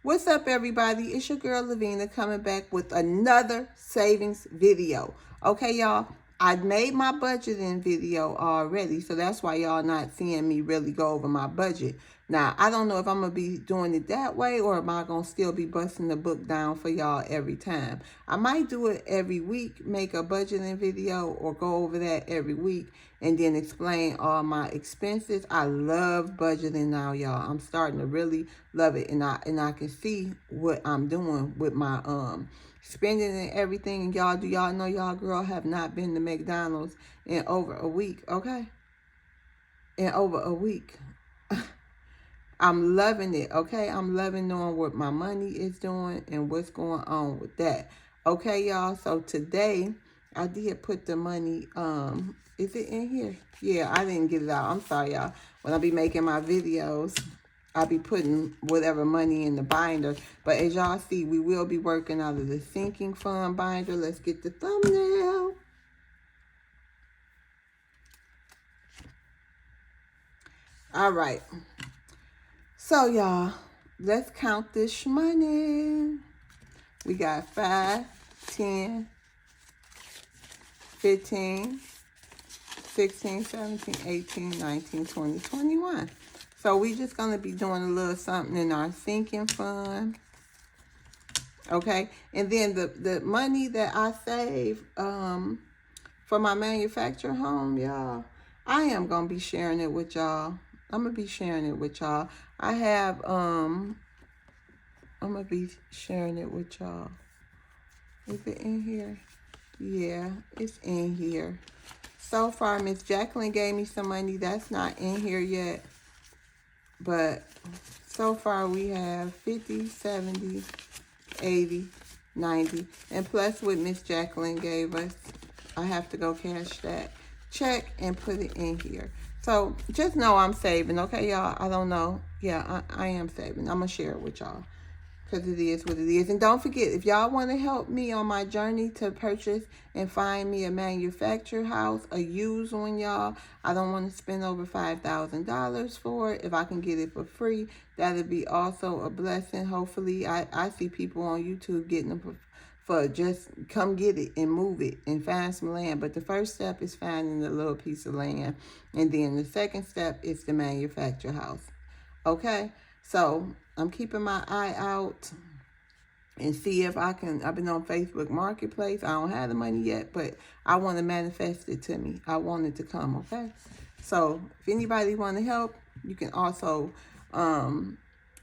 What's up, everybody? It's your girl Lavina coming back with another savings video. Okay, y'all, I made my budgeting video already, so that's why y'all not seeing me really go over my budget. Now, I don't know if I'm going to be doing it that way or am I going to still be busting the book down for y'all every time. I might do it every week, make a budgeting video or go over that every week and then explain all my expenses. I love budgeting now, y'all. I'm starting to really love it, and I can see what I'm doing with my spending and everything. And y'all, do y'all know y'all girl have not been to McDonald's in over a week, okay? In over a week. I'm loving it, okay? I'm loving knowing what my money is doing and what's going on with that. Okay, y'all? So today, I did put the money, is it in here? Yeah, I didn't get it out. I'm sorry, y'all. When I be making my videos, I'll be putting whatever money in the binder. But as y'all see, we will be working out of the sinking fund binder. Let's get the thumbnail. All right. So, y'all, let's count this money. We got 5, 10, 15, 16, 17, 18, 19, 20, 21. So we just going to be doing a little something in our sinking fund. Okay. And then the money that I save for my manufactured home, y'all, I am going to be sharing it with y'all. I'm going to be sharing it with y'all. I have, I'm going to be sharing it with y'all. Is it in here? Yeah, it's in here. So far, Miss Jacqueline gave me some money. That's not in here yet. But so far, we have 50, 70, 80, 90. And plus what Miss Jacqueline gave us, I have to go cash that check and put it in here. So just know I'm saving, okay, y'all? I don't know. Yeah, I am saving. I'm going to share it with y'all because it is what it is. And don't forget, if y'all want to help me on my journey to purchase and find me a manufactured house, a used one, y'all, I don't want to spend over $5,000 for it. If I can get it for free, that'd be also a blessing. Hopefully, I see people on YouTube getting them for just come get it and move it and find some land. But the first step is finding a little piece of land. And then the second step is the manufactured house. Okay? So I'm keeping my eye out and see if I can. I've been on Facebook Marketplace. I don't have the money yet, but I want to manifest it to me. I want it to come, okay? So if anybody want to help, you can also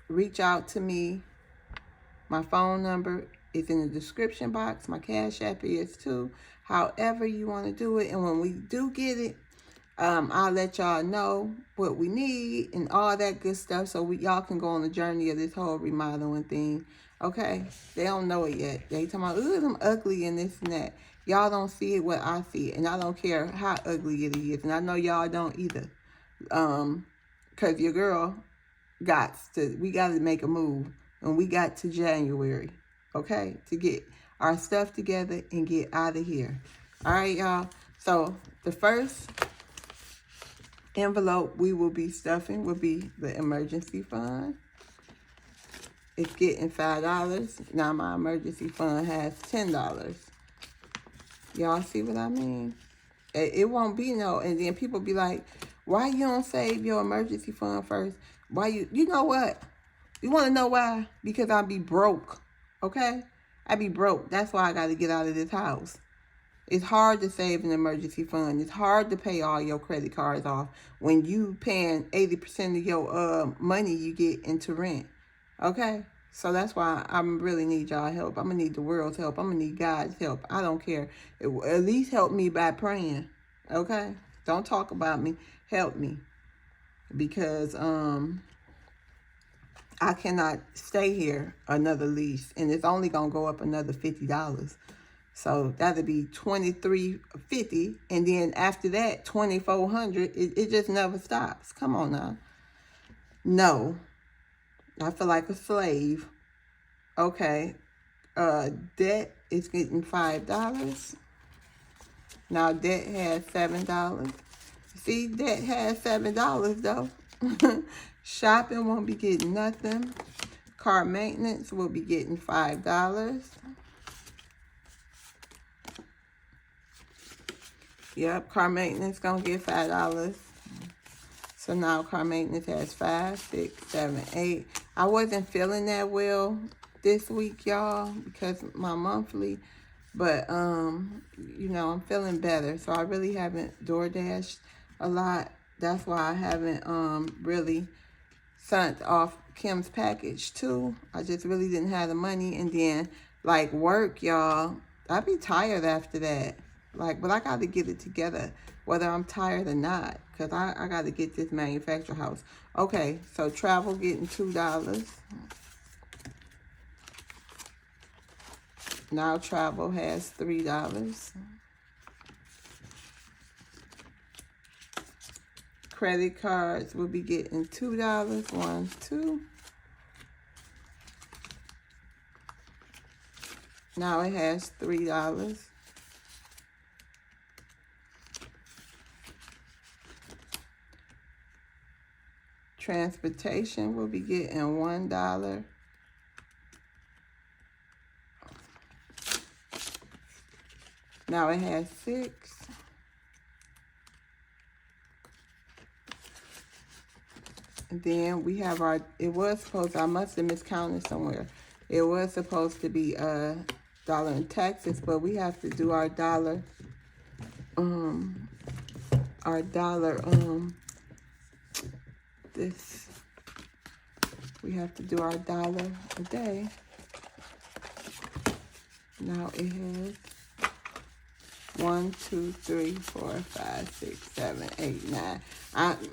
reach out to me. My phone number is in the description box. My Cash App is too. However you want to do it. And when we do get it, I'll let y'all know what we need and all that good stuff so y'all can go on the journey of this whole remodeling thing. Okay? They don't know it yet. They talking about, ooh, I'm ugly and this and that. Y'all don't see it what I see. And I don't care how ugly it is. And I know y'all don't either. Because your girl we got to make a move. And we got to January, okay, to get our stuff together and get out of here. All right, y'all. So the first envelope we will be stuffing will be the emergency fund. It's getting $5. Now my emergency fund has $10. Y'all see what I mean? It won't be no, and then people be like, why you don't save your emergency fund first? Why you know what? You want to know why? Because I be broke, okay? I be broke. That's why I got to get out of this house. It's hard to save an emergency fund. It's hard to pay all your credit cards off when you paying 80% of your money you get into rent, okay? So that's why I really need y'all help. I'm going to need the world's help. I'm going to need God's help. I don't care. At least help me by praying, okay? Don't talk about me. Help me. Because, I cannot stay here another lease, and it's only gonna go up another $50. So that'll be $23.50, and then after that $2,400. It just never stops. Come on now. No, I feel like a slave. Okay, debt is getting $5. Now debt has $7. See, debt has $7 though. Shopping won't be getting nothing. Car maintenance will be getting $5. Yep, car maintenance gonna get $5. So now car maintenance has 5, 6, 7, 8. I wasn't feeling that well this week, y'all, because my monthly. But, you know, I'm feeling better. So I really haven't DoorDashed a lot. That's why I haven't really sent off Kim's package too. I just really didn't have the money. And then, like, work, y'all, I be tired after that. Like, but I got to get it together, whether I'm tired or not, because I got to get this manufacturer house. Okay, so travel getting $2. Now travel has $3. Credit cards will be getting $2. 1, 2. Now it has $3. Transportation will be getting $1. Now it has 6. And then we have our, it was supposed, I must have miscounted somewhere. It was supposed to be $1 in taxes, but we have to do our dollar, this, we have to do our $1 a day. Now it has 1, 2, 3, 4, 5, 6, 7, 8, 9.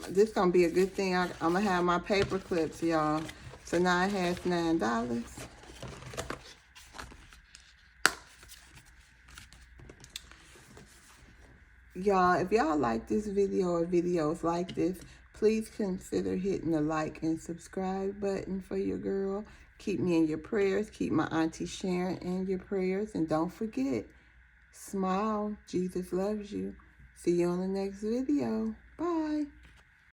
This gonna be a good thing. I'm gonna have my paper clips, y'all. So now it has $9. Y'all, if y'all like this video or videos like this, please consider hitting the like and subscribe button for your girl. Keep me in your prayers. Keep my auntie Sharon in your prayers. And don't forget, smile. Jesus loves you. See you on the next video. Bye.